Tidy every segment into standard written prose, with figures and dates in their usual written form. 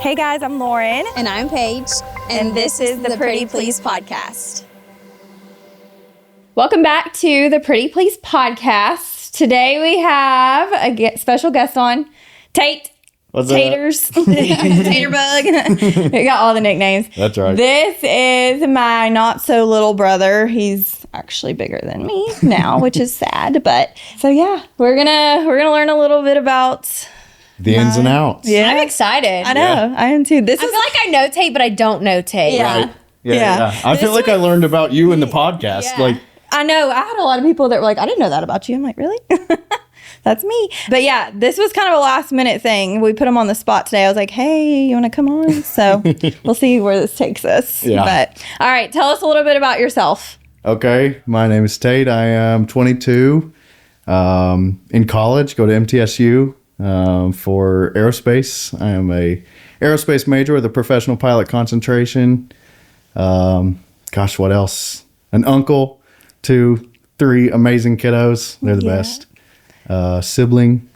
Hey guys, I'm Lauren. And I'm Paige. And this is the Pretty Please podcast. Welcome back to the Pretty Please podcast. Today we have a special guest on, Tate. What's Taters. Taterbug. We got all the nicknames. That's right. This is my not so little brother. He's actually bigger than me now, which is sad. But so yeah, we're gonna learn a little bit about the ins and outs. Yeah, I'm excited. I know. I am too. I feel like I know Tate, but I don't know Tate. Yeah. Right. Yeah. I feel like I learned about you in the podcast. Yeah. Like, I know. I had a lot of people that were like, I didn't know that about you. I'm like, really? That's me. But yeah, this was kind of a last minute thing. We put him on the spot today. I was like, hey, you want to come on? So we'll see where this takes us. Yeah. But all right, tell us a little bit about yourself. okay, my name is Tate. I am 22. In college, go to MTSU for aerospace. I am a aerospace major with a professional pilot concentration. Gosh, what else? An uncle to 3 amazing kiddos. They're the best. Sibling.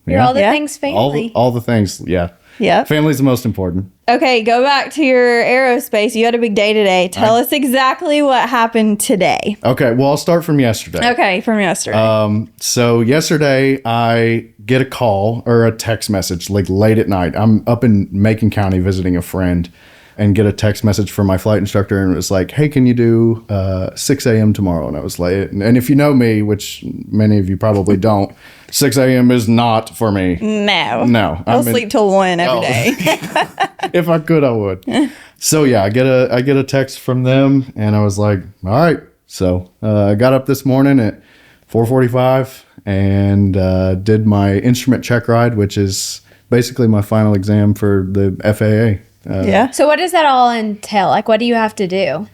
You're all the things family. All the things. Yeah. Yep. Family's the most important. Okay, go back to your aerospace. You had a big day today. Tell us exactly what happened today. Okay, well, I'll start from yesterday. Okay, from yesterday. So yesterday I get a call or a text message like late at night. I'm up in Macon County visiting a friend and get a text message from my flight instructor, and it was like, hey, can you do 6 a.m. tomorrow? And I was like, and if you know me, which many of you probably don't, 6 a.m. is not for me. No. I'll sleep till 1 every day. If I could, I would. So yeah, I get a text from them, and I was like, all right. So I got up this morning at 4:45 and did my instrument check ride, which is basically my final exam for the FAA. Yeah. So what does that all entail? Like, what do you have to do?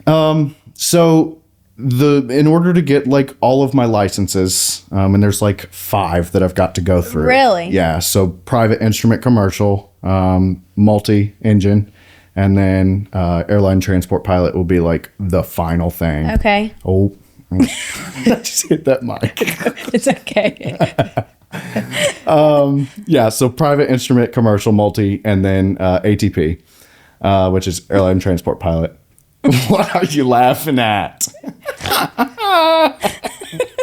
So in order to get like all of my licenses, and there's like 5 that I've got to go through. Really? Yeah. So private instrument commercial, multi-engine, and then airline transport pilot will be like the final thing. Okay. Oh, I just hit that mic. It's okay. Yeah. So private instrument commercial multi, and then ATP, which is airline transport pilot. What are you laughing at?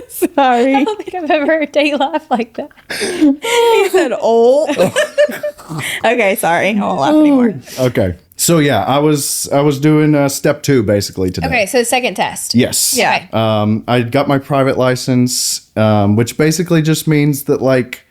Sorry. I don't think I've ever heard Tate laugh like that. He said, oh. Okay, sorry. I won't laugh anymore. Okay. So yeah, I was doing step 2 basically today. Okay, so second test. Yes. Yeah. I got my private license, which basically just means that like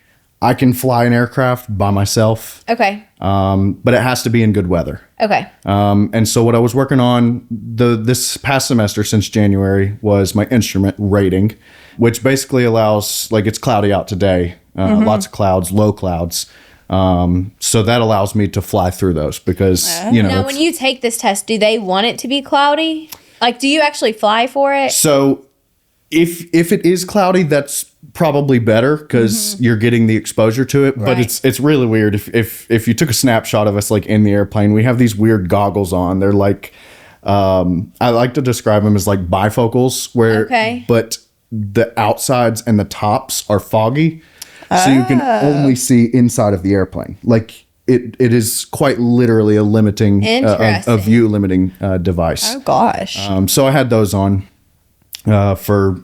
I can fly an aircraft by myself. Okay. But it has to be in good weather. Okay. And so what I was working on this past semester since January was my instrument rating, which basically allows, like, it's cloudy out today, lots of clouds, low clouds. So that allows me to fly through those because, Now, when you take this test, do they want it to be cloudy? Like, do you actually fly for it? So if it is cloudy, that's probably better because you're getting the exposure to it. But Right. it's really weird. If you took a snapshot of us like in the airplane, we have these weird goggles on. They're like, I like to describe them as like bifocals but the outsides and the tops are foggy. So you can only see inside of the airplane. Like it is quite literally a limiting, a view limiting device. Oh, gosh. So I had those on for,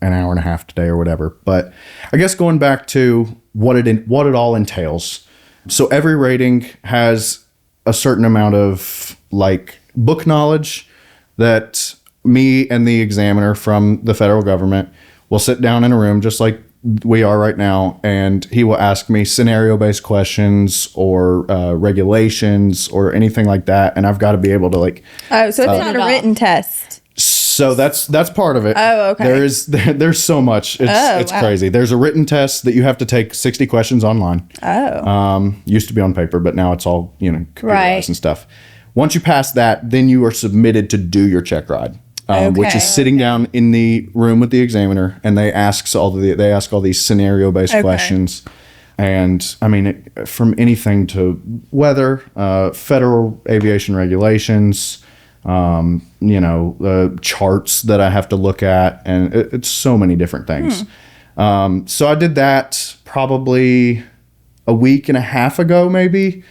an hour and a half today or whatever. But I guess going back to what it all entails. So every rating has a certain amount of like book knowledge that me and the examiner from the federal government will sit down in a room just like we are right now, and he will ask me scenario-based questions or regulations or anything like that, and I've got to be able to like. Oh, so it's not a written test. So that's part of it. Oh, okay. There's so much. It's wow. crazy. There's a written test that you have to take 60 questions online. Oh. Used to be on paper, but now it's all computerized Right. and stuff. Once you pass that, then you are submitted to do your check ride. Which is sitting down in the room with the examiner, and they ask all these scenario-based questions, and I mean from anything to weather, federal aviation regulations, charts that I have to look at, and it's so many different things. So I did that probably a week and a half ago, maybe.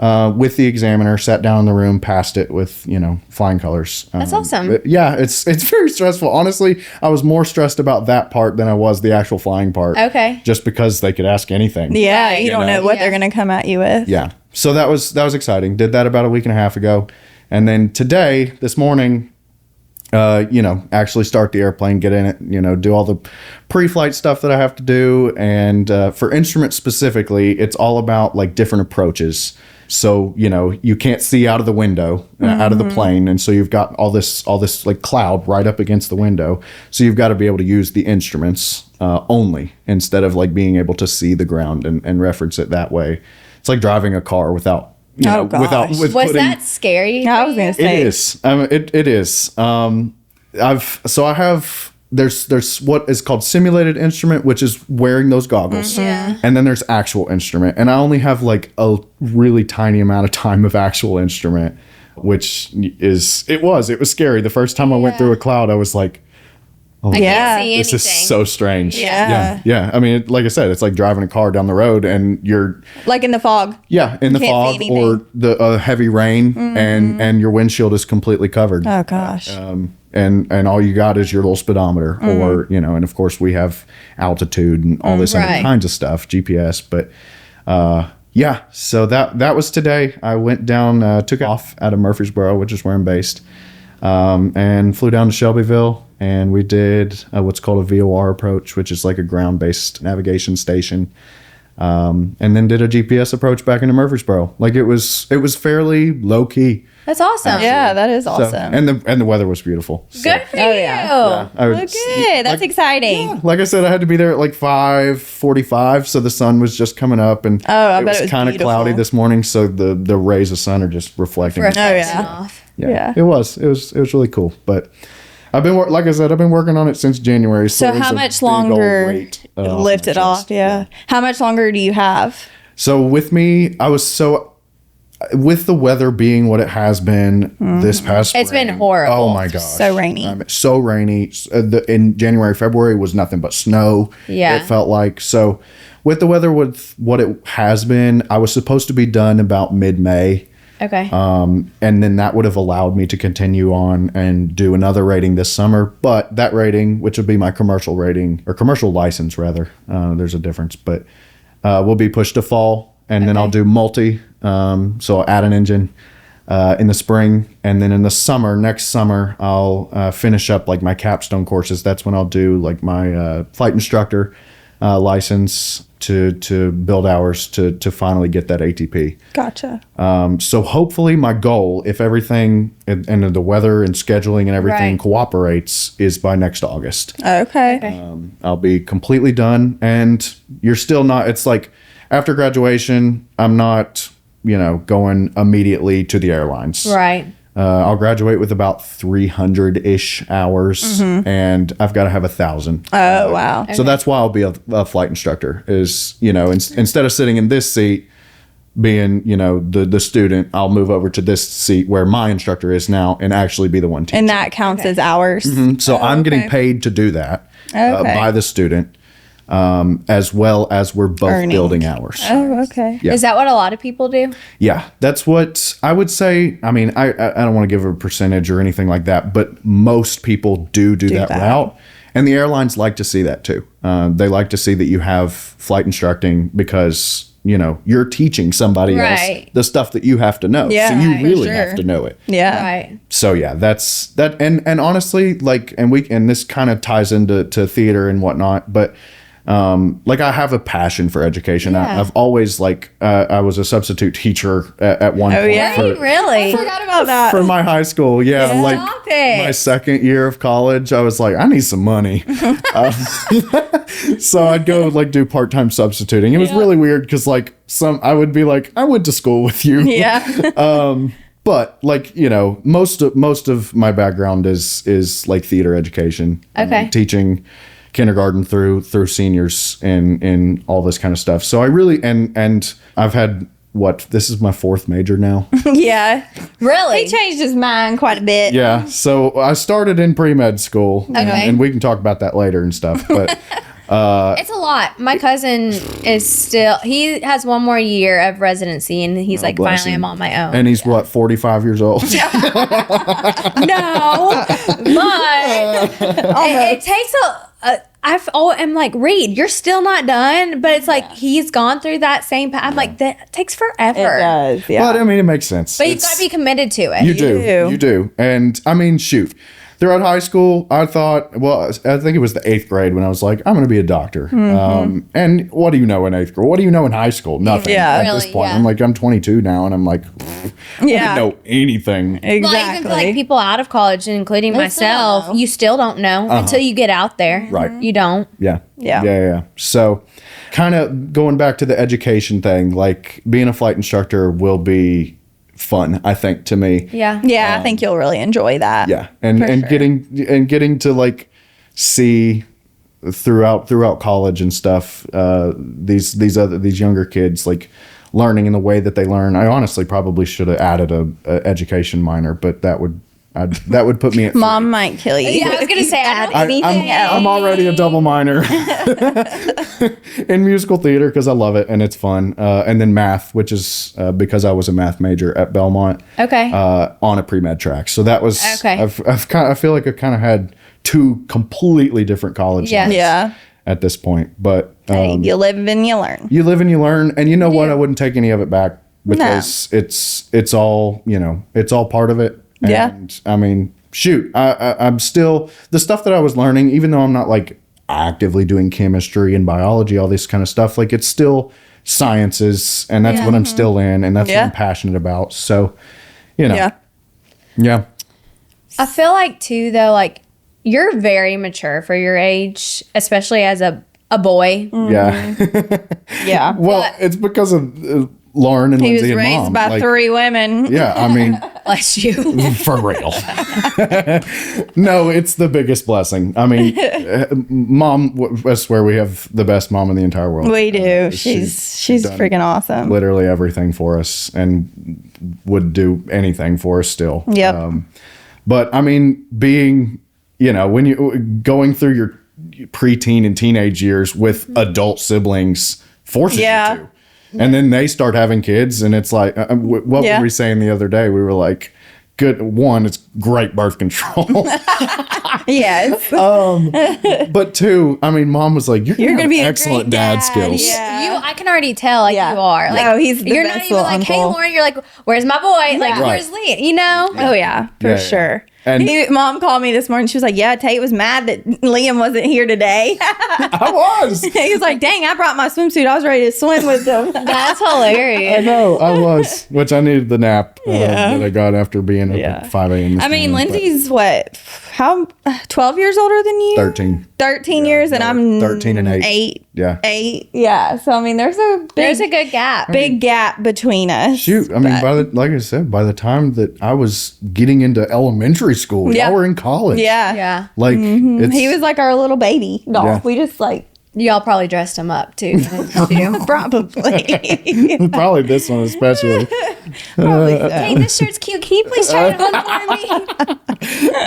with the examiner, sat down in the room, passed it with, flying colors. That's awesome. Yeah, it's very stressful. Honestly, I was more stressed about that part than I was the actual flying part. Okay. Just because they could ask anything. Yeah, you don't know what Yeah. they're going to come at you with. Yeah. So that was exciting. Did that about a week and a half ago. And then today, this morning, actually start the airplane, get in it, do all the pre-flight stuff that I have to do. And for instruments specifically, it's all about like different approaches. So, you can't see out of the window, out of the plane. And so you've got all this like cloud right up against the window. So you've got to be able to use the instruments only instead of like being able to see the ground and reference it that way. It's like driving a car without, Was that scary? I was going to say. It is. It is. There's what is called simulated instrument, which is wearing those goggles. Yeah. And then there's actual instrument. And I only have like a really tiny amount of time of actual instrument, which it was scary. The first time I went through a cloud, I was like, oh, I Yeah. can't see anything. this is so strange. Yeah. Yeah. I mean, like I said, it's like driving a car down the road and you're, Like in the fog. in the Can't see fog anything. or the heavy rain and your windshield is completely covered. Oh, gosh. And all you got is your little speedometer or, and of course we have altitude and all this other Right. kinds of stuff, GPS. But, so that was today. I went down, took off out of Murfreesboro, which is where I'm based, and flew down to Shelbyville. And we did what's called a VOR approach, which is like a ground-based navigation station. And then did a GPS approach back into Murfreesboro. Like it was fairly low key. That's awesome. Yeah, that is So, awesome. and the weather was beautiful. So, Good for Oh, you. yeah. I was- Okay, that's exciting. like I said, I had to be there at like 5:45, so the sun was just coming up, and I bet it was kind of beautiful. cloudy this morning, so the rays of sun are just reflecting. Reflection yeah. off. Yeah. It was really cool. But I've been like I said, I've been working on it since January. So it was how a much big old longer weight, off lift my it off? chest. Yeah. How much longer do you have? So with me, with the weather being what it has been this past It's spring, been horrible. Oh my gosh. So rainy. So rainy. In January, February was nothing but snow. Yeah. It felt like. So with the weather, with what it has been, I was supposed to be done about mid-May. Okay. And then that would have allowed me to continue on and do another rating this summer. But that rating, which would be my commercial rating, or commercial license rather, there's a difference, but will be pushed to fall. And then I'll do multi. So I'll add an engine in the spring. And then in the summer, next summer, I'll finish up like my capstone courses. That's when I'll do like my flight instructor license to build hours to finally get that ATP. Gotcha. So hopefully my goal, if everything and the weather and scheduling and everything Right. cooperates, is by next August. Okay. I'll be completely done. And you're still not, it's like after graduation, I'm not, going immediately to the airlines. right. I'll graduate with about 300-ish hours and I've got to have 1,000. Oh, wow. So that's why I'll be a flight instructor is, instead of sitting in this seat being, the student, I'll move over to this seat where my instructor is now and actually be the one teaching. And that counts as hours. So I'm getting paid to do that Okay. by the student, as well as we're both Earning. building hours. Oh, okay. Yeah. Is that what a lot of people do? Yeah, that's what I would say. I mean, I don't want to give a percentage or anything like that, but most people do that that. route. And the airlines like to see that too. They like to see that you have flight instructing because, you're teaching somebody Right. else the stuff that you have to know. Yeah, so you for really sure. have to know it. Yeah. Right. So yeah, that's that. And honestly, like, and this kind of ties into theater and whatnot, but like I have a passion for education. Yeah. I've always I was a substitute teacher at one point. yeah? for- Really? Forgot about that. for my high school, yeah, like Stop it. my second year of college, I was like, I need some money, so I'd go like do part-time substituting. It was really weird because like I would be like, I went to school with you, Yeah. but like most of my background is like theater education, Okay. teaching kindergarten through seniors and all this kind of stuff. So I really and I've had this is my fourth major now. Yeah. Really? He changed his mind quite a bit. Yeah. So I started in pre-med school. Okay. And we can talk about that later and stuff. But It's a lot. My cousin he has one more year of residency, and he's like, bless finally, him. I'm on my own. And he's what, 45 years old? No, but it takes I'm like, Reed, you're still not done, but it's like he's gone through that same path. I'm like, that takes forever. It does. Yeah. But I mean, it makes sense. But you've got to be committed to it. You do. And I mean, shoot. Throughout high school, I thought, well, I think it was the 8th grade when I was like, I'm going to be a doctor. And what do you know in 8th grade? What do you know in high school? Nothing. Yeah. At Really, this point, yeah. I'm like, I'm 22 now, and I'm like, I Yeah. don't know anything. Exactly. Well, even for like people out of college, including They still don't myself, know. you still don't know until you get out there. Right. You don't. Yeah. Yeah. So, kind of going back to the education thing, like being a flight instructor will be fun, I think, to me. Yeah. Yeah, I think you'll really enjoy that. Yeah, and For and sure. getting to like see throughout college and stuff, these younger kids like learning in the way that they learn. I honestly probably should have added a education minor, but that would put me at Mom might kill you. Yeah, I was gonna say, I don't anything else. I'm already a double minor in musical theater because I love it and it's fun. And then math, which is because I was a math major at Belmont. Okay. On a pre-med track. So that was Okay. I feel like I kind of had two completely different college Yeah. lives Yeah. at this point. But Hey, you live and you learn. you live and you learn, and you know what? I wouldn't take any of it back because it's all, it's all part of it. Yeah. And I mean, shoot, I'm still the stuff that I was learning, even though I'm not like actively doing chemistry and biology, all this kind of stuff, like it's still sciences, and that's what I'm still in, and that's what I'm passionate about. So, Yeah. yeah. I feel like too, though, like you're very mature for your age, especially as a boy. Yeah. Yeah. Well, it's because of Lauren and He was Lindsay and raised Mom. by Like, 3 women. Yeah, I mean, Bless you. for real. No, it's the biggest blessing. I mean, Mom, I swear we have the best mom in the entire world. We do. She's She's done freaking awesome. Literally everything for us and would do anything for us still. Yep. But I mean, being, when you going through your preteen and teenage years with adult siblings forces you to. And then they start having kids, and it's like, what were we saying the other day? We were like, good. One, it's great birth control. Yes. But two, I mean, Mom was like, you're gonna gonna be be a excellent great dad dad. skills. Yeah. I can already tell, like Yeah. you are. Like, No, he's the you're best not even little like, hey, uncle. Lauren. You're like, where's my boy? Like, Yeah. where's Lee? Oh yeah, for Yeah. sure. And- Mom called me this morning. She was like, "Yeah, Tate was mad that Liam wasn't here today." I was. He was like, "Dang, I brought my swimsuit. I was ready to swim with them." That's hilarious. I know, I was. Which I needed the nap that I got after being up at 5 a.m. this I mean, morning, but Lindsay's what? How 12 years older than you? 13. 13 years, and I'm 13 and 8. Yeah. 8. Yeah. So I mean, there's a There's a good gap. big gap between us. Shoot, I mean, like I said, by the time that I was getting into elementary school, Yeah. y'all were in college. Yeah. Yeah. Like, it's, He was like our little baby doll. Yeah. We just like Y'all probably dressed him up too. probably. probably this one especially. Probably so. Hey, this shirt's cute. Can you please try it on for me?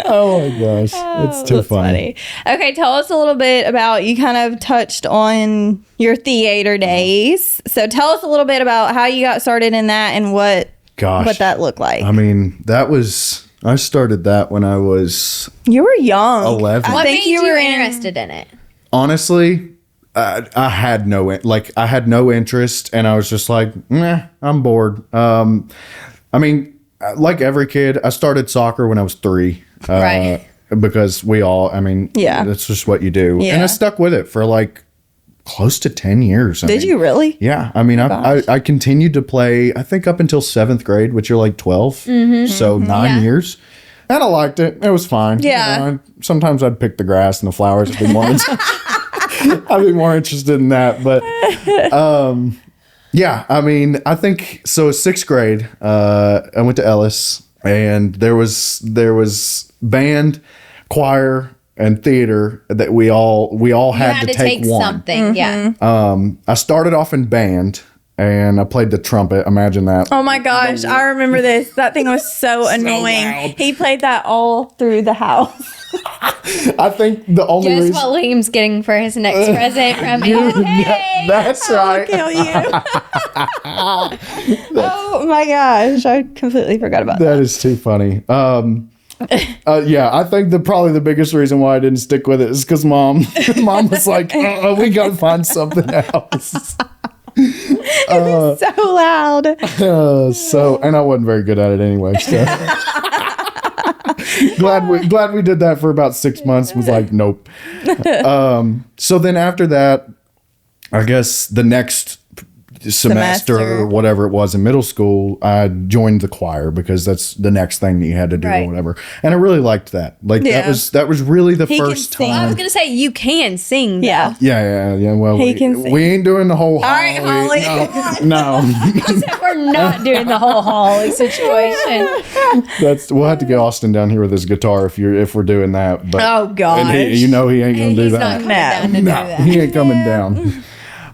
Oh my gosh, it's too That's funny. Okay, tell us a little bit about, you kind of touched on your theater days. So tell us a little bit about how you got started in that and what that looked like. I mean, I started that when I was You were young. 11. I What think made you were interested in it? honestly, I had no interest, and I was just like, nah, I'm bored. I mean, like every kid, I started soccer when I was 3. Right. Because Yeah. that's just what you do. Yeah. And I stuck with it for like close to 10 years. I Did mean, you really? Yeah. I mean, I continued to play, I think up until 7th grade, which you're like 12. So 9 years. And I liked it. It was fine. Yeah. Sometimes I'd pick the grass and the flowers. I'd be more interested in that. But yeah, I mean, I think so. 6th grade, I went to Ellis, and there was band, choir, and theater that we all You had to take one. something. Yeah. I started off in band, and I played the trumpet. Imagine that. Oh my gosh, I remember this. That thing was so annoying. loud. He played that all through the house. I think the only Guess reason. what Liam's getting for his next present from Aunt Tate? That's right. Kill you. Oh my gosh, I completely forgot about that. That is too funny. Yeah, I think probably the biggest reason why I didn't stick with it is because mom was like, we gotta find something else. So loud. And I wasn't very good at it anyway. So glad we did that for about 6 months. Was like, nope. So then after that, I guess the next semester or whatever it was in middle school, I joined the choir because that's the next thing that you had to do or whatever. And I really liked that. Like that was really the first sing. I was time. gonna say you can sing. Though. Yeah. Yeah. Well, He can sing. we ain't doing the whole right, Holly. Holly. No. We're not doing the whole Holly situation. We'll have to get Austin down here with his guitar if we're doing that. But Oh gosh. and he ain't gonna do He's that. not coming down to do that. He ain't coming down.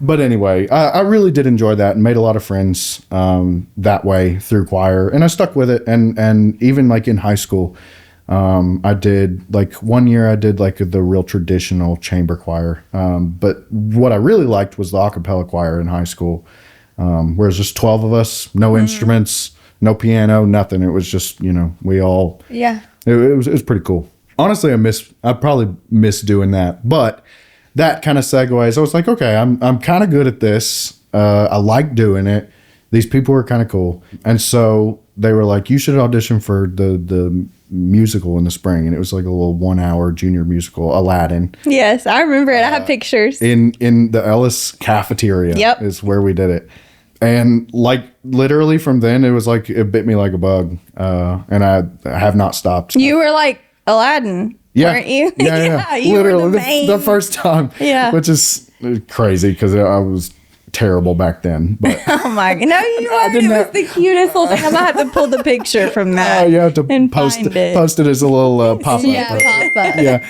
But anyway, I really did enjoy that and made a lot of friends that way through choir, and I stuck with it. And even like in high school, I did like 1 year I did like the real traditional chamber choir. But what I really liked was the a cappella choir in high school, where it was just 12 of us, no instruments, no piano, nothing. It was just we all It was pretty cool. Honestly, I probably miss doing that, but. That kind of segues. I was like, okay, I'm kind of good at this. I like doing it. These people are kind of cool. And so they were like, you should audition for the musical in the spring. And it was like a little 1 hour junior musical, Aladdin. Yes, I remember it. I have pictures. In the Ellis cafeteria is where we did it. And like literally from then, it was like, it bit me like a bug. And I have not stopped. You were like Aladdin. Yeah. Weren't you? Yeah. You were Literally the main. the first time. Yeah. Which is crazy because I was terrible back then. But Oh my god! No, you weren't. It was the cutest little thing. I'm gonna have to pull the picture from that. you have to and post find it. as a little pop up. Yeah, pop up. Yeah.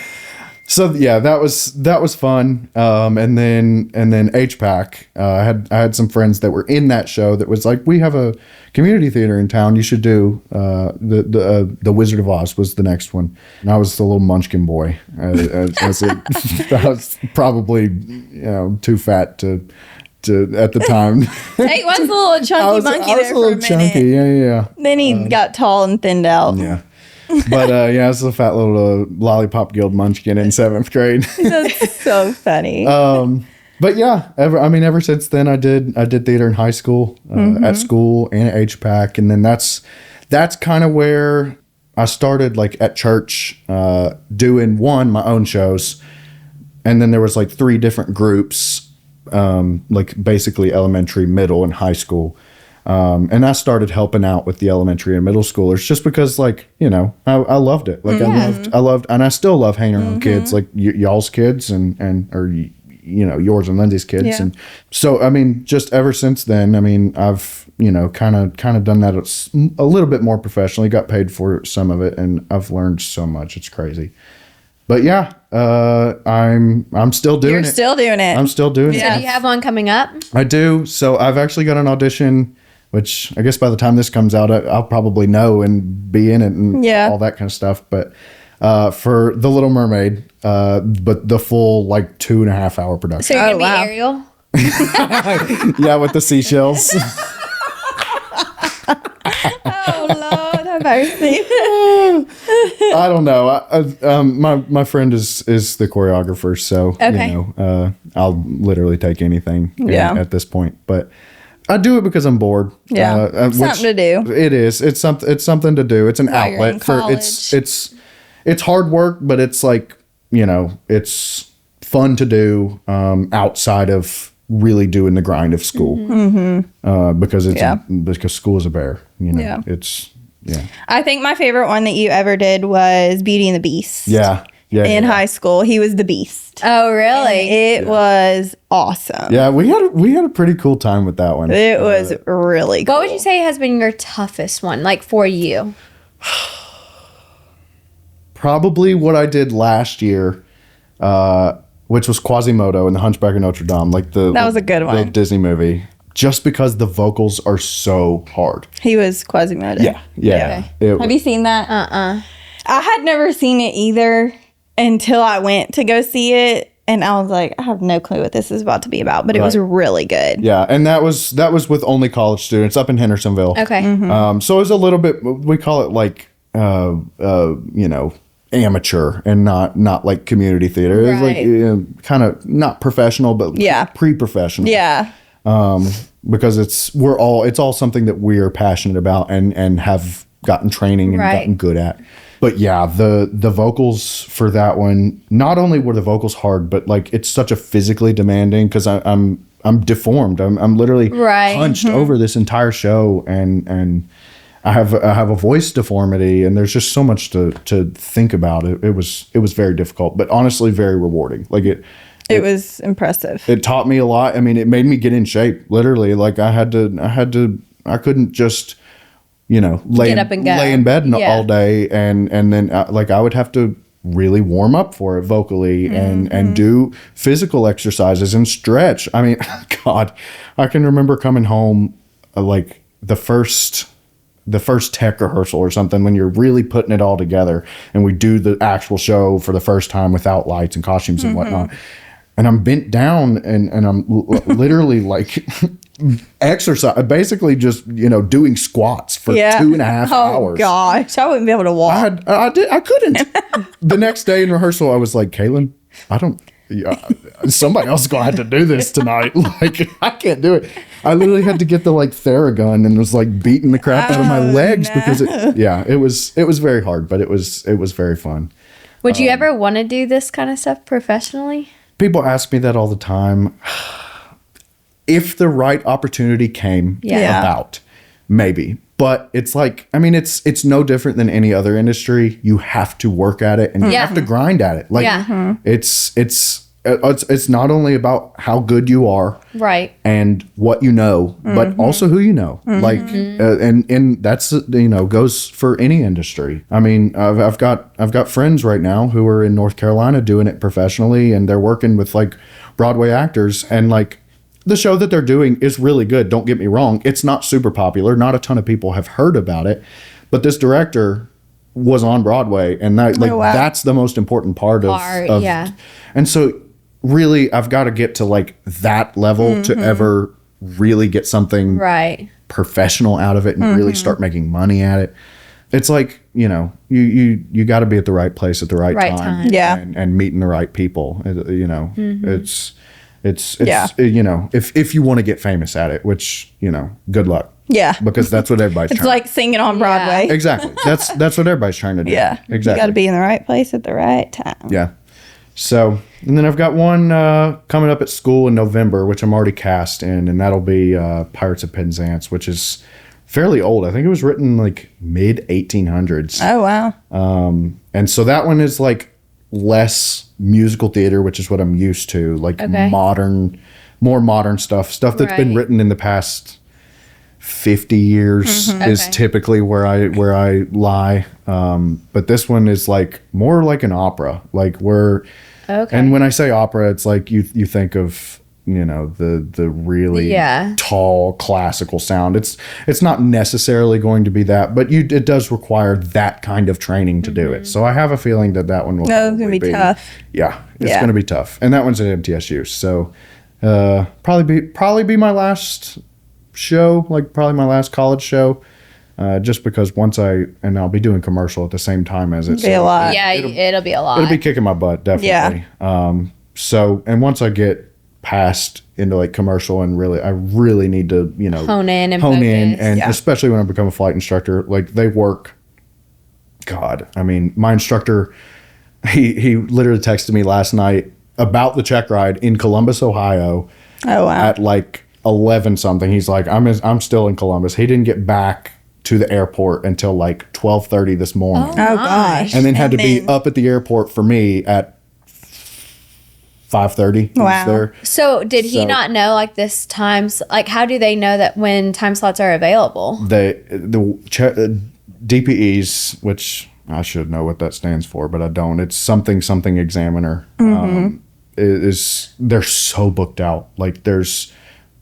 So yeah, that was fun. And then HPAC. I had some friends that were in that show that was like, we have a community theater in town. You should do the Wizard of Oz was the next one. And I was the little munchkin boy. I was probably too fat to at the time. Tate was a little chunky monkey I was there a little for a minute. chunky. Yeah. Then he got tall and thinned out. Yeah. But I was a fat little Lollipop Guild munchkin in 7th grade. That's so funny. But yeah, ever since then, I did theater in high school, at school, and at HPAC, and then that's kind of where I started, like at church, doing my own shows, and then there was like 3 different groups, like basically elementary, middle, and high school. And I started helping out with the elementary and middle schoolers just because, like, I loved it. Like I loved, and I still love hanging around kids, like y'all's kids or yours and Lindsay's kids. Yeah. And so, just ever since then, I've, kind of done that a little bit more professionally, got paid for some of it, and I've learned so much. It's crazy. But yeah, I'm still doing it. You're still doing it. I'm still doing So it. do you have one coming up? I do. So I've actually got an audition, which I guess by the time this comes out, I'll probably know and be in it and all that kind of stuff. But for The Little Mermaid, but the full like 2.5 hour production. So you're gonna be wow. Ariel? Yeah, with the seashells. Oh Lord, have mercy. I don't know. My friend is the choreographer, so I'll literally take anything at this point. But I do it because I'm bored. Yeah, something to do. It is. It's something to do. It's an While you're in outlet for college. it's hard work, but it's like it's fun to do outside of really doing the grind of school because school is a bear. Yeah. It's I think my favorite one that you ever did was Beauty and the Beast. Yeah. In high school, he was the Beast. Oh, really? It was awesome. Yeah, we had a pretty cool time with that one. It was really cool. What would you say has been your toughest one, like for you? Probably what I did last year, which was Quasimodo and the Hunchback of Notre Dame, like that was a good one. the Disney movie. just because the vocals are so hard. He was Quasimodo. Yeah. Have you seen that? I had never seen it either until I went to go see it. And I was like, I have no clue what this is about to be about, but it was really good. Yeah, and that was with only college students up in Hendersonville. Okay. So it was a little bit, we call it like, amateur and not like community theater. It was like kind of not professional, but pre-professional. Yeah. Because it's all something that we are passionate about and have gotten training and gotten good at. But yeah, the vocals for that one, not only were the vocals hard, but like it's such a physically demanding because I'm deformed. I'm literally hunched over this entire show and I have a voice deformity and there's just so much to think about. It was very difficult, but honestly very rewarding. Like it was impressive. It taught me a lot. I mean, it made me get in shape, literally. Like I couldn't just lay in bed all day and then like I would have to really warm up for it vocally and do physical exercises and stretch. I mean, God, I can remember coming home like the first tech rehearsal or something when you're really putting it all together and we do the actual show for the first time without lights and costumes and whatnot. And I'm bent down and I'm literally like exercise, basically just, doing squats for 2.5 hours. Oh gosh, I wouldn't be able to walk. I couldn't. The next day in rehearsal, I was like, Kaylin, somebody else is going to have to do this tonight. Like, I can't do it. I literally had to get the like Theragun and was like beating the crap out of my legs because it was very hard, but it was very fun. Would you ever want to do this kind of stuff professionally? People ask me that all the time. If the right opportunity came about, maybe. But it's like, I mean, it's no different than any other industry. You have to work at it and you have to grind at it. Like it's not only about how good you are, right, and what you know, but also who you know. Like, and that's goes for any industry. I mean, I've got friends right now who are in North Carolina doing it professionally, and they're working with like Broadway actors, and like the show that they're doing is really good. Don't get me wrong; it's not super popular. Not a ton of people have heard about it, but this director was on Broadway, and that's the most important part of and so. Really, I've got to get to like that level to ever really get something professional out of it and really start making money at it. It's like, you got to be at the right place at the right time. Yeah. And meeting the right people. It's if you want to get famous at it, which, good luck. Yeah. Because that's what everybody's It's trying. like singing on Broadway. Exactly. That's what everybody's trying to do. Yeah. Exactly. You got to be in the right place at the right time. Yeah. So, and then I've got one coming up at school in November, which I'm already cast in, and that'll be Pirates of Penzance, which is fairly old. I think it was written like mid 1800s. Oh, wow. And so that one is like less musical theater, which is what I'm used to, like more modern stuff that's been written in the past 50 years is typically where I lie. But this one is like more like an opera, like and when I say opera, it's like you think of, the really tall classical sound. It's not necessarily going to be that, but it does require that kind of training to do it. So I have a feeling that one will it's going to be tough. Yeah, it's going to be tough. And that one's at MTSU. So probably be my last show, like probably my last college show, just because I'll be doing commercial at the same time as it. It'll be a lot. Yeah, it'll be a lot. It'll be kicking my butt, definitely. Yeah. And once I get past into like commercial and I really need to, hone in and especially when I become a flight instructor, like they work. God, I mean, my instructor, he literally texted me last night about the check ride in Columbus, Ohio. Oh, wow. At like 11 something. He's like, I'm still in Columbus. He didn't get back to the airport until like 12:30 this morning. Oh gosh. And then had to be up at the airport for me at 5:30. Wow. There. So did he not know like this times, like how do they know that when time slots are available? The DPEs, which I should know what that stands for, but I don't. It's something examiner. They're so booked out. Like there's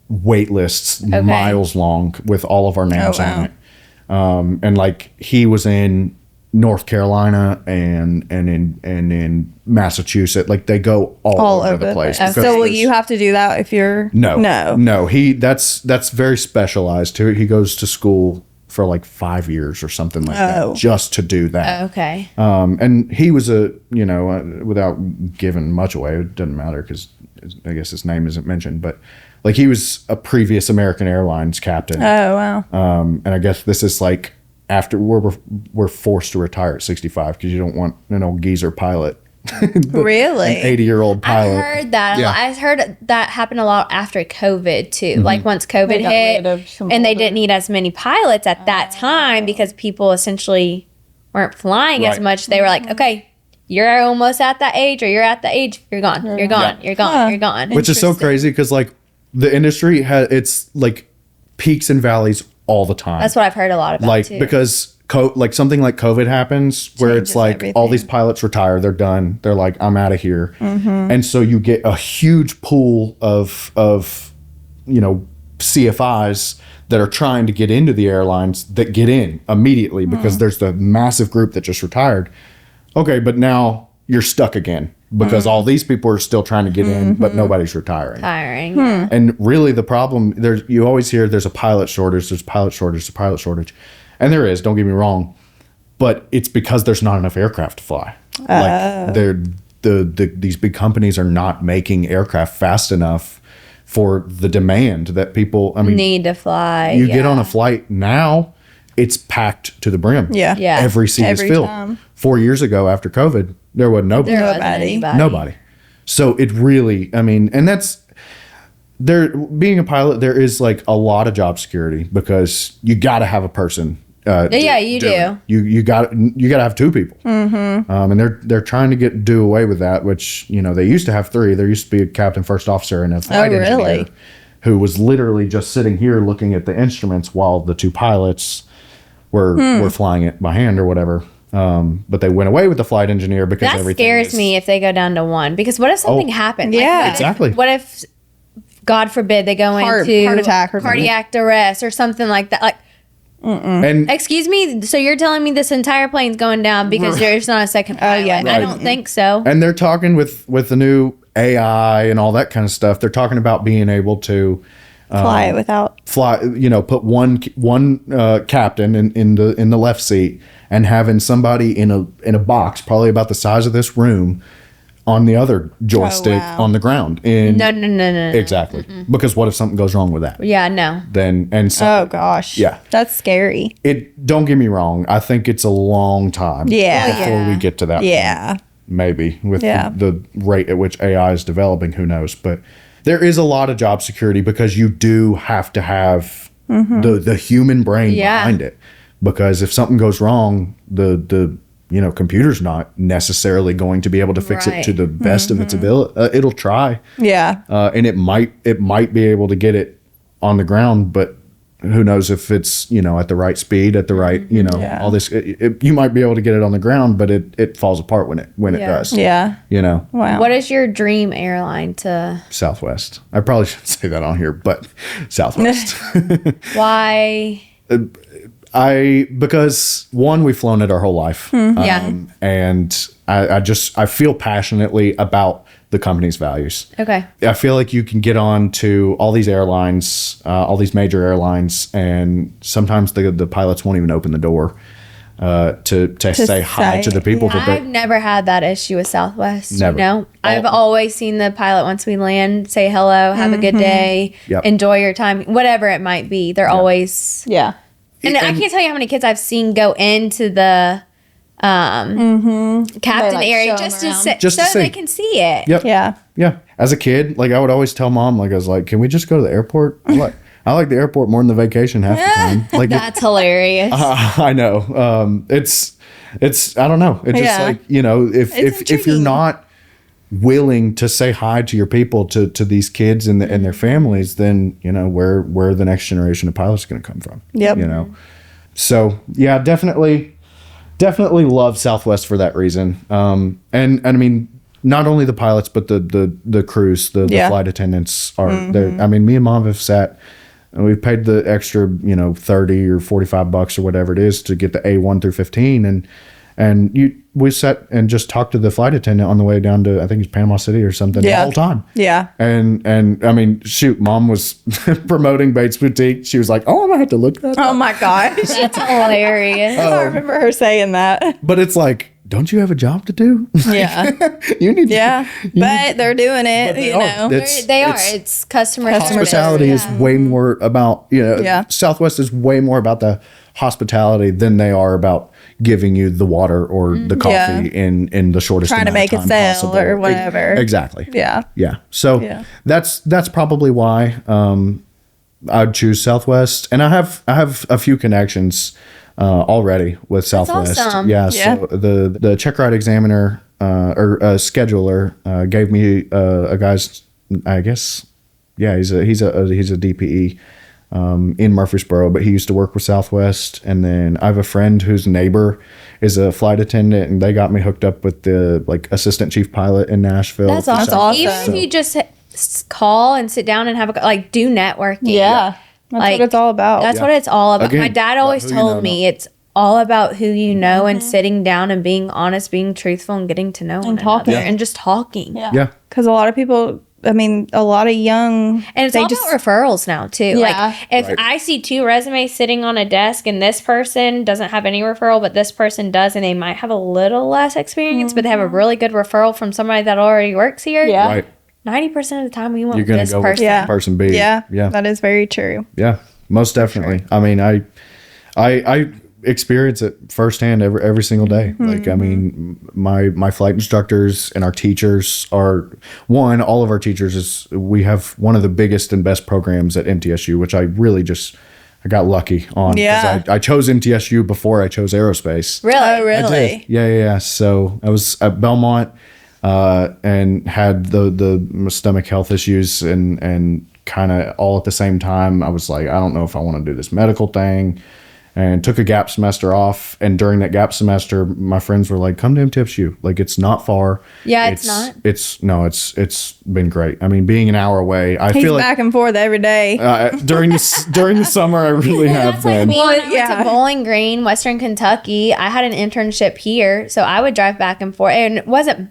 wait lists miles long with all of our names on it. And like he was in North Carolina and in Massachusetts. Like they go all over the place. Okay. So will you have to do that if you're no. That's very specialized too. He goes to school for like 5 years or something like that just to do that. Okay. And he was without giving much away, it doesn't matter because I guess his name isn't mentioned, but like he was a previous American Airlines captain. Oh, wow. And I guess this is like after we're forced to retire at 65 because you don't want an old geezer pilot. Really? An 80-year-old pilot. I heard that. Yeah. I heard that happened a lot after COVID too. Like once COVID hit and they didn't need as many pilots at that time because people essentially weren't flying as much. They were like, okay, you're almost at that age or you're at the age, you're gone, you're gone, you're gone, you're gone. Which is so crazy because like the industry it's like peaks and valleys all the time. That's what I've heard a lot about too. Because like something like COVID happens where it's like all these pilots retire, they're done, they're like, I'm out of here. And so you get a huge pool of CFIs that are trying to get into the airlines that get in immediately because there's the massive group that just retired. Okay, but now you're stuck again because all these people are still trying to get in, but nobody's retiring. And really the problem, you always hear there's a pilot shortage, there's a pilot shortage. And there is, don't get me wrong, but it's because there's not enough aircraft to fly. Like these big companies are not making aircraft fast enough for the demand that people need to fly. You get on a flight now, it's packed to the brim. Yeah. Every seat is filled. Time. 4 years ago after COVID, there wasn't nobody. There wasn't anybody. Nobody. So it really, and that's being a pilot, there is like a lot of job security because you got to have a person. You do. You got to have two people. And they're trying to do away with that, which they used to have three. There used to be a captain, first officer, and a flight engineer who was literally just sitting here looking at the instruments while the two pilots were flying it by hand or whatever. But they went away with the flight engineer because that everything scares me if they go down to one. Because what if something happened? Yeah, exactly. What if, God forbid, they go into heart attack or cardiac arrest or something like that? Like, and excuse me. So you're telling me this entire plane's going down because there's not a second pilot? yeah. I don't think so. And they're talking with the new AI and all that kind of stuff. They're talking about being able to fly without put one captain in the left seat and having somebody in a box probably about the size of this room on the other joystick on the ground. No. Exactly. Because what if something goes wrong with that? Yeah, no. Oh gosh. Yeah. That's scary. Don't get me wrong. I think it's a long time before we get to that point. Maybe with the rate at which AI is developing, who knows? But there is a lot of job security because you do have to have the human brain behind it. Because if something goes wrong, the computer's not necessarily going to be able to fix it to the best of its ability. It'll try. Yeah. And it might be able to get it on the ground, but who knows if it's, at the right speed, at the right, all this, you might be able to get it on the ground, but it falls apart when it does. Yeah. Wow. What is your dream airline to? Southwest. I probably shouldn't say that on here, but Southwest. Why? Because one, we've flown it our whole life. And I feel passionately about the company's values. Okay. I feel like you can get on to all these airlines, all these major airlines, and sometimes the pilots won't even open the door to say hi to the people. Yeah. I've never had that issue with Southwest. Never. I've always seen the pilot once we land say hello, have a good day, enjoy your time, whatever it might be. They're always And I can't tell you how many kids I've seen go into the captain area just to sit so they can see it. Yep. Yeah. As a kid, like I would always tell mom, like I was like, can we just go to the airport? I like the airport more than the vacation half the time. Like that's hilarious. I know. It's I don't know. It's just like, if you're not willing to say hi to your people, to these kids and their families, then where the next generation of pilots is going to come from. So definitely love Southwest for that reason. And I mean, not only the pilots, but the crews, the flight attendants are there. I mean, me and Mom have sat and we've paid the extra, 30 or $45 or whatever it is to get the A1 through 15. We sat and just talked to the flight attendant on the way down to, I think it's Panama City or something the whole time. Yeah. And I mean, shoot, Mom was promoting Bates Boutique. She was like, oh, I'm gonna have to look that Oh up. my gosh. That's hilarious. I remember her saying that. But it's like, don't you have a job to do? Yeah. You need But they're doing it, they you are. know. They are. It's customer service. Hospitality is way more about, Southwest is way more about the hospitality than they are about giving you the water or the coffee in the shortest Trying to amount make of it time sell possible. or whatever. Exactly. Yeah. Yeah. So that's probably why I'd choose Southwest. And I have a few connections already with Southwest. awesome. Yeah. So the check ride examiner or scheduler gave me a guy's, I guess, he's a DPE in Murfreesboro, but he used to work with Southwest. And then I have a friend whose neighbor is a flight attendant, and they got me hooked up with the assistant chief pilot in Nashville. That's awesome. awesome. Even if you just call and sit down and have do networking. Yeah. That's what it's all about. That's what it's all about. Again, My dad always who you told know. me it's all about who you know and sitting down and being honest, being truthful, and getting to know one talking. another and just talking. Yeah. Because a lot of people, a lot of young, And it's all about referrals now too. Yeah. If I see 2 resumes sitting on a desk and this person doesn't have any referral, but this person does, and they might have a little less experience, but they have a really good referral from somebody that already works here. Yeah. Right. 90% of the time we want You're going this to go person. with Yeah. person B. Yeah. Yeah. That is very true. Yeah, most definitely. I mean, I experience it firsthand every single day. Like, I mean, my flight instructors and our teachers are all of our teachers we have one of the biggest and best programs at MTSU, which I really I got lucky on. 'Cause Yeah. I chose MTSU before I chose aerospace. Really? Oh, really? Yeah. So I was at Belmont and had the stomach health issues and kind of all at the same time. I was like, I don't know if I want to do this medical thing, and took a gap semester off. And during that gap semester, my friends were like, come to MTSU. Like, it's not far. Yeah, it's not. It's been great. I mean, being an hour away, I He's feel like back and forth every day. during the summer, I really have That's like been. me when I went Yeah. to Bowling Green, Western Kentucky. I had an internship here, so I would drive back and forth. And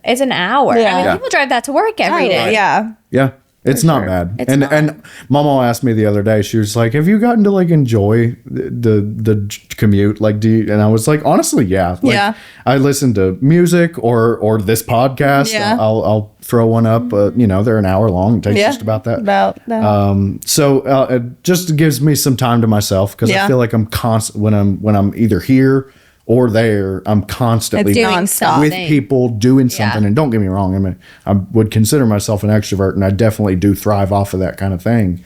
it's an hour. Yeah. I mean, Yeah. people drive that to work every day. Yeah. Yeah. It's not bad. It's and not. and Mama asked me the other day, she was like, have you gotten to enjoy the commute? Like, do you? And I was like, honestly, yeah. Like, Yeah. I listen to music or this podcast. Yeah. I'll throw one up. They're an hour long. It takes Yeah. just about that. About that. So it just gives me some time to myself, because I Yeah. feel like I'm constant when I'm either here or there. I'm constantly It's Doing nonstop. with something. people doing something. Yeah. And don't get me wrong, I would consider myself an extrovert, and I definitely do thrive off of that kind of thing.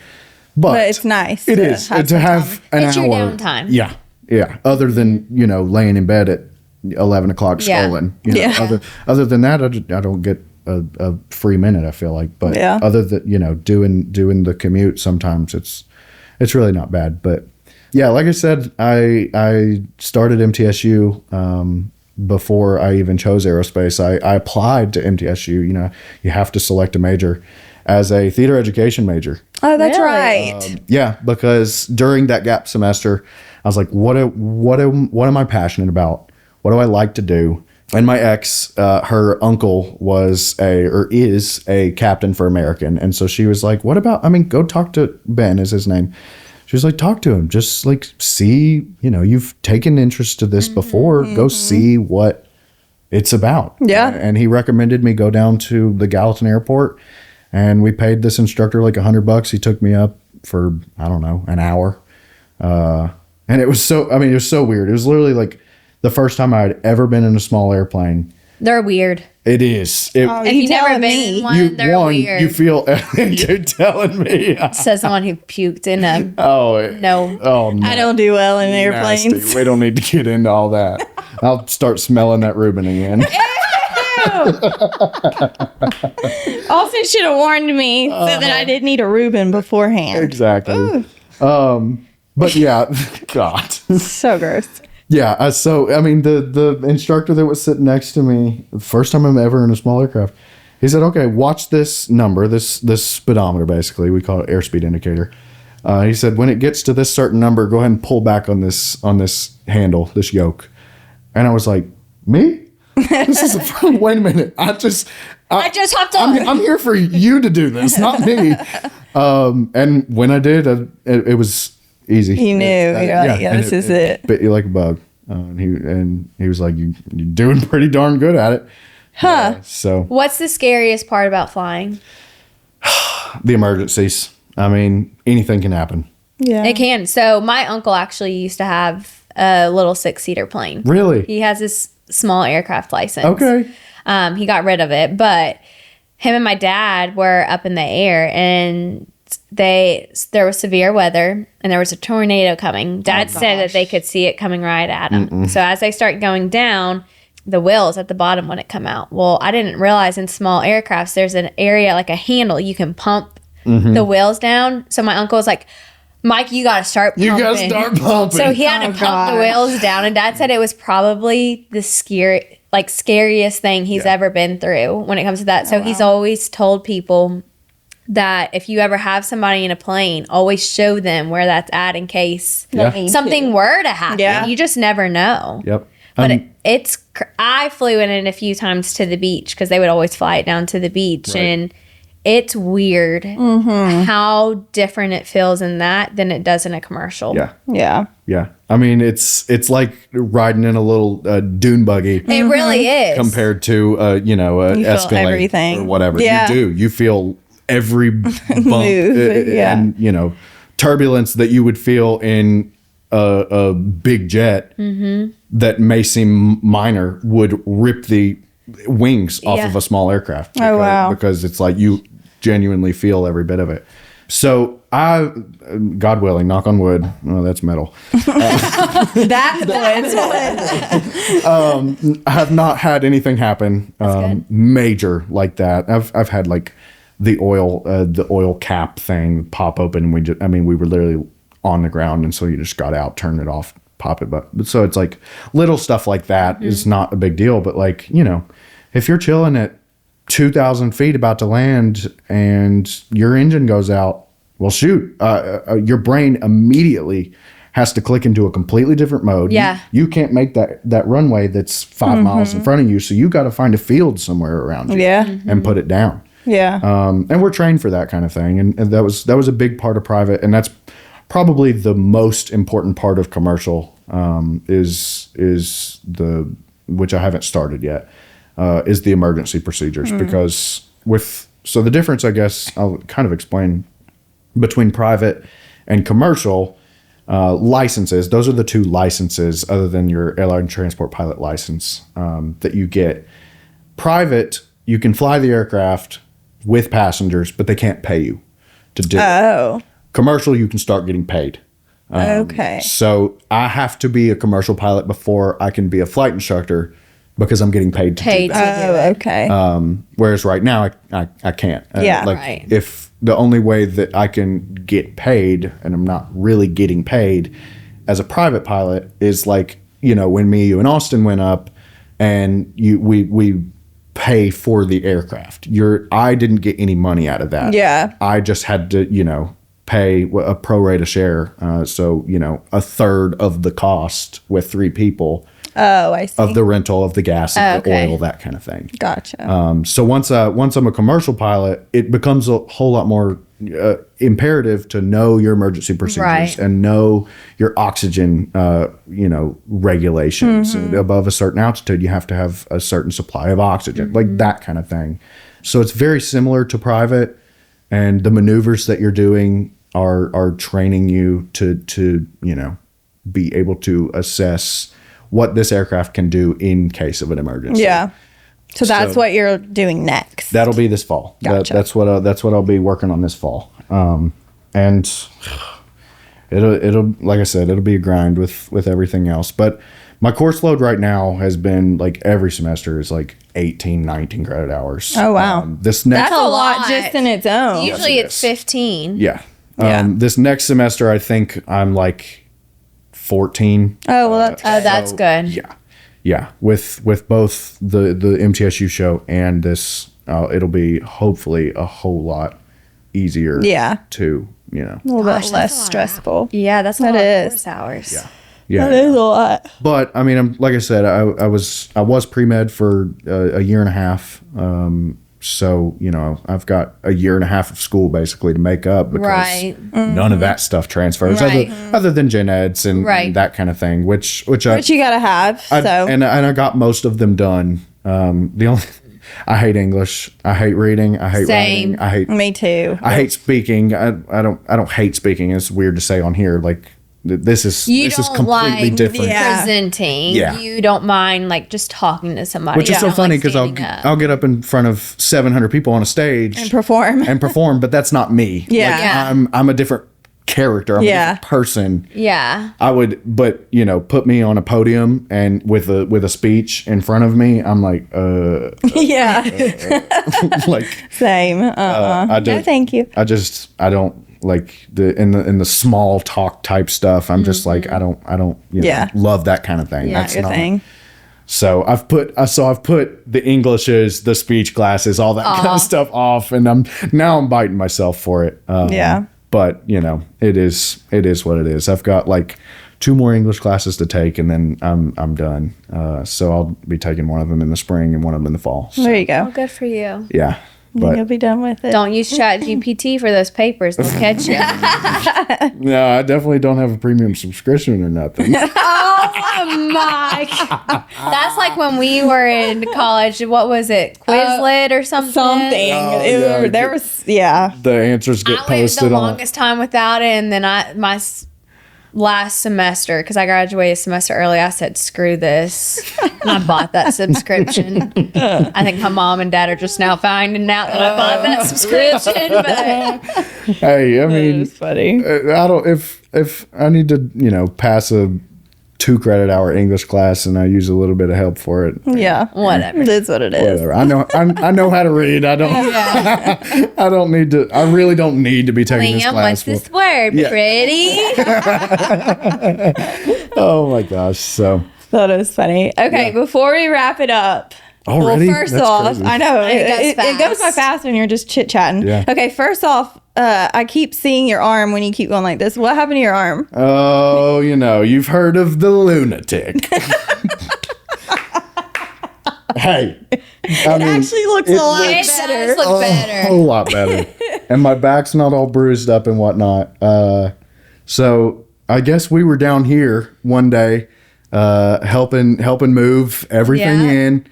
But it's nice It to is have to some have an It's hour. your downtime. Yeah. Other than laying in bed at 11 o'clock Yeah. scrolling. Yeah. Other than that, I don't get a free minute, I feel like. But Yeah. other than doing the commute, sometimes it's really not bad. But yeah, like I said, I started MTSU before I even chose aerospace. I applied to MTSU. You have to select a major as a theater education major. Oh, that's Really? right. Yeah, because during that gap semester, I was like, what am I passionate about? What do I like to do? And my ex, her uncle is a captain for American. And so she was like, go talk to Ben, is his name. She was like, talk to him. Just see, you've taken interest to this before. Go see what it's about. Yeah. And he recommended me go down to the Gallatin airport, and we paid this instructor like $100. He took me up for, I don't know, an hour. And it was so weird. It was literally like the first time I had ever been in a small airplane. They're weird. It is. Oh, If you you've never telling been me? in one, they're weird. You feel, you're telling me. Says the one who puked in a Oh, no. oh, no. I don't do well in airplanes. Nasty. We don't need to get into all that. I'll start smelling that Reuben again. Austin should have warned me so that I didn't eat a Reuben beforehand. Exactly. But yeah, God. So gross. Yeah. So, I mean, the instructor that was sitting next to me, the first time I'm ever in a small aircraft, He said, okay, watch this number, this speedometer, basically. We call it airspeed indicator. He said, when it gets to this certain number, go ahead and pull back on this handle, this yoke. And I was like, me? This is wait a minute. I just hopped on. I'm here for you to do this, not me. And when I did, it was easy. You knew. This is it. Bit you like a bug. And he was like, you're doing pretty darn good at it. Huh. So What's the scariest part about flying? the emergencies. I mean, anything can happen. Yeah. It can. So my uncle actually used to have a little 6-seater plane. Really? He has this small aircraft license. Okay. He got rid of it, but him and my dad were up in the air, and there was severe weather, and there was a tornado coming. Dad said that they could see it coming right at him. So as they start going down, the wheels at the bottom wouldn't come out. Well, I didn't realize in small aircrafts there's an area like a handle you can pump the wheels down. So my uncle was like, Mike, you got to start pumping. You got to start pumping. So he had to pump the wheels down, and Dad said it was probably the scariest thing he's ever been through when it comes to that. So he's always told people that if you ever have somebody in a plane, always show them where that's at in case something were to happen. Yeah. You just never know. Yep. But I flew in it a few times to the beach because they would always fly it down to the beach. Right. And it's weird how different it feels in that than it does in a commercial. Yeah. Yeah. Yeah. I mean, it's like riding in a little dune buggy It really is. compared to, You feel Escalade everything. or whatever. Yeah. You do. You feel every bump Move, yeah. and, turbulence that you would feel in a big jet that may seem minor would rip the wings off of a small aircraft. Oh, wow. Because it's like you genuinely feel every bit of it. So I, God willing, knock on wood. Oh, that's metal. That's I have not had anything happen major like that. I've had like the oil cap thing pop open. We were literally on the ground, and so you just got out, turn it off, pop it. But so it's like little stuff like that is not a big deal. But like, if you're chilling at 2,000 feet about to land and your engine goes out, well, shoot, your brain immediately has to click into a completely different mode. Yeah. You can't make that runway that's 5 miles in front of you. So you got to find a field somewhere around you and put it down. Yeah. And we're trained for that kind of thing. And that was a big part of private. And that's probably the most important part of commercial, is which I haven't started yet, is the emergency procedures. Because so the difference, I guess, I'll kind of explain between private and commercial licenses. Those are the two licenses other than your airline transport pilot license that you get. Private, you can fly the aircraft with passengers, but they can't pay you to do it. Oh. Commercial, you can start getting paid. Okay. So I have to be a commercial pilot before I can be a flight instructor because I'm getting paid to do that. Oh, okay. Whereas right now I can't. Yeah. Right. If the only way that I can get paid, and I'm not really getting paid as a private pilot, is like, when me, you, and Austin went up, and we pay for the aircraft. I didn't get any money out of that. Yeah. I just had to, pay a pro rata share. So, a third of the cost with 3 people. Oh, I see. Of the rental, of the gas, of the Okay. oil, that kind of thing. Gotcha. So once I'm a commercial pilot, it becomes a whole lot more imperative to know your emergency procedures Right. and know your oxygen, regulations. And above a certain altitude, you have to have a certain supply of oxygen, like that kind of thing. So it's very similar to private, and the maneuvers that you're doing are training you to be able to assess what this aircraft can do in case of an emergency. Yeah. So that's what you're doing next. That'll be this fall. Gotcha. That's what I'll be working on this fall. And it'll like I said, it'll be a grind with everything else. But my course load right now has been like every semester is like 18, 19 credit hours. Oh, wow. This next That's a lot lot. just in its own. Usually Yes, it it's is. 15. yeah. Yeah. This next semester, I think I'm like 14. Oh, well, that's That's So, good. Yeah. With both the MTSU show and this it'll be hopefully a whole lot easier. Yeah. To, you know. A little Gosh, bit that's less a lot. stressful. Yeah, that's a That lot is. of course hours. Yeah. Yeah. That is a lot. But I mean, like I said, I was pre-med for a year and a half. So, you know, I've got a year and a half of school basically to make up because Right. none of that stuff transfers Right. other than gen eds and Right. that kind of thing, which Which you gotta have. and I got most of them done. The only I hate English. I hate reading. I hate Same. writing. I hate Me too. I hate speaking. I don't hate speaking. It's weird to say on here. Like this is completely like different. Yeah. presenting. Yeah. You don't mind like just talking to somebody. Which is You so don't funny like because standing up. I'll get up in front of 700 people on a stage And perform. and perform, but that's not me. Yeah. Like, Yeah. I'm a different character. I'm a Yeah. different person. Yeah. I would, but you know, put me on a podium and with a speech in front of me, I'm like, Yeah. like Same. I No, don't. thank you. I don't like in the small talk type stuff. I'm just like I don't you know, Yeah. love that kind of thing. Yeah. That's Your not. thing. So I've put the Englishes, the speech classes, all that kind of stuff off, and I'm biting myself for it. Yeah. But you know, it is what it is. I've got like 2 more English classes to take, and then I'm done. So I'll be taking one of them in the spring and one of them in the fall. So, There you go. Well, good for you. yeah, You'll but be done with it. Don't use Chat GPT for those papers. They'll catch you. no, I definitely don't have a premium subscription or nothing. Oh my God. That's like when we were in college. What was it? Quizlet or something? Something. Oh, yeah. There was, yeah. The answers get I went the posted on. longest time without it, and then last semester, because I graduated a semester early, I said, screw this. And I bought that subscription. I think my mom and dad are just now finding out that I bought that subscription. But Hey, I mean, It's funny. I don't if I need to, you know, pass a 2 credit hour English class and I use a little bit of help for it. Yeah. whatever. It is what it is. Whatever. I know how to read. I don't I really don't need to be taking this Liam, class. what's this word? Yeah. Pretty? Oh my gosh. So That is funny. Okay, Yeah. before we wrap it up. already? Well, first That's off, crazy. I know It goes it goes by fast. fast when you're just chit chatting. Yeah. Okay, first off, I keep seeing your arm when you keep going like this. What happened to your arm? Oh, you know, you've heard of the lunatic. Hey. It actually looks a lot It better. does look better. A whole lot better. And my back's not all bruised up and whatnot. So I guess we were down here one day helping move everything Yeah. in.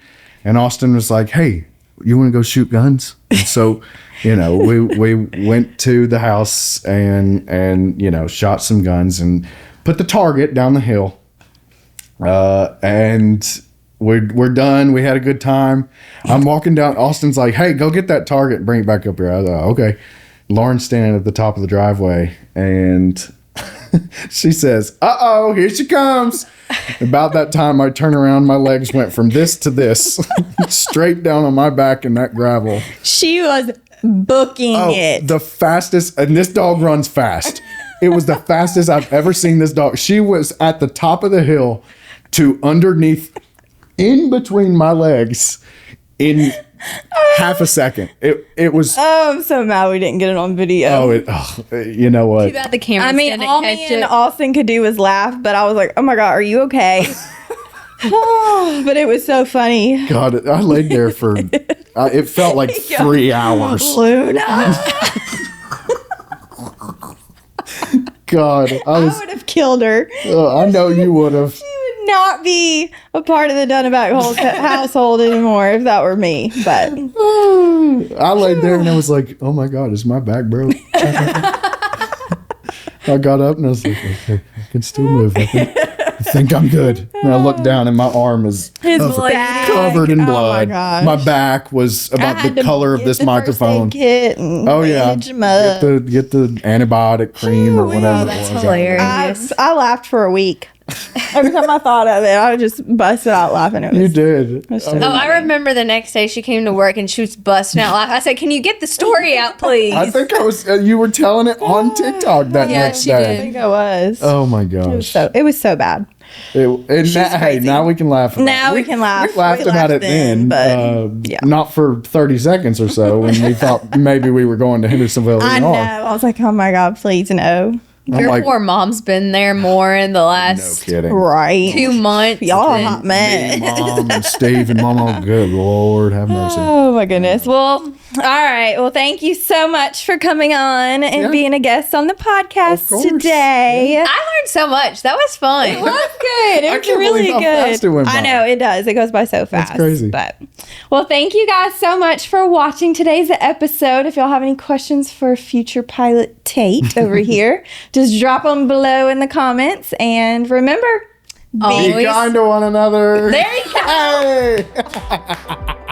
And Austin was like, hey, you want to go shoot guns? And so, you know, we went to the house and, you know, shot some guns and put the target down the hill. And we're done. We had a good time. I'm walking down. Austin's like, hey, go get that target and bring it back up here. I was like, okay. Lauren's standing at the top of the driveway and she says, uh-oh, here she comes. About that time, I turn around. My legs went from this to this, straight down on my back in that gravel. She was booking it. The fastest, and this dog runs fast. It was the fastest I've ever seen this dog. She was at the top of the hill to underneath, in between my legs, in half a second. It was. Oh, I'm so mad we didn't get it on video. You know what? Too bad the camera. I mean, all me and Austin could do was laugh, but I was like, oh my God, are you okay? But it was so funny. God, I laid there for. It felt like 3 hours. Luna. God, I I would have killed her. I know you would have. She would not be a part of the Dunneback household anymore if that were me. But I laid there and I was like, oh my God, is my back broke? I got up and I was like, okay, I can still move. I think I'm good. And I looked down and my arm is covered in blood. gosh. My back was about the color of this microphone. Oh yeah, get the antibiotic cream or whatever. that's it was. hilarious. I laughed for a week. Every time I thought of it, I would just bust out laughing. It was, You did. Oh, I remember the next day she came to work and she was busting out laughing. I said, "Can you get the story out, please?" I think I was. You were telling it on TikTok that Yeah, next she I day. think I was. Oh my It was gosh. so bad. Hey, now we can laugh. Now we can laugh. We laughed about it then, but not for 30 seconds or so when we thought maybe we were going to Hendersonville. I know. I was like, oh my God, please no. Your poor mom's been there more in the No last kidding. Right. 2 months. Y'all are than- hot men. Mom and Steve and Mama. Good Lord, have mercy. Oh my goodness. Well, all right. Well, thank you so much for coming on and being a guest on the podcast Of course. today. I learned so much. That was fun. It was good. It I was can't really believe how good. fast it went I by. know it does. It goes by so fast. crazy. But well, thank you guys so much for watching today's episode. If y'all have any questions for future pilot Tate over here, just drop them below in the comments. And remember, Be Always- kind to one another. There you go. Hey.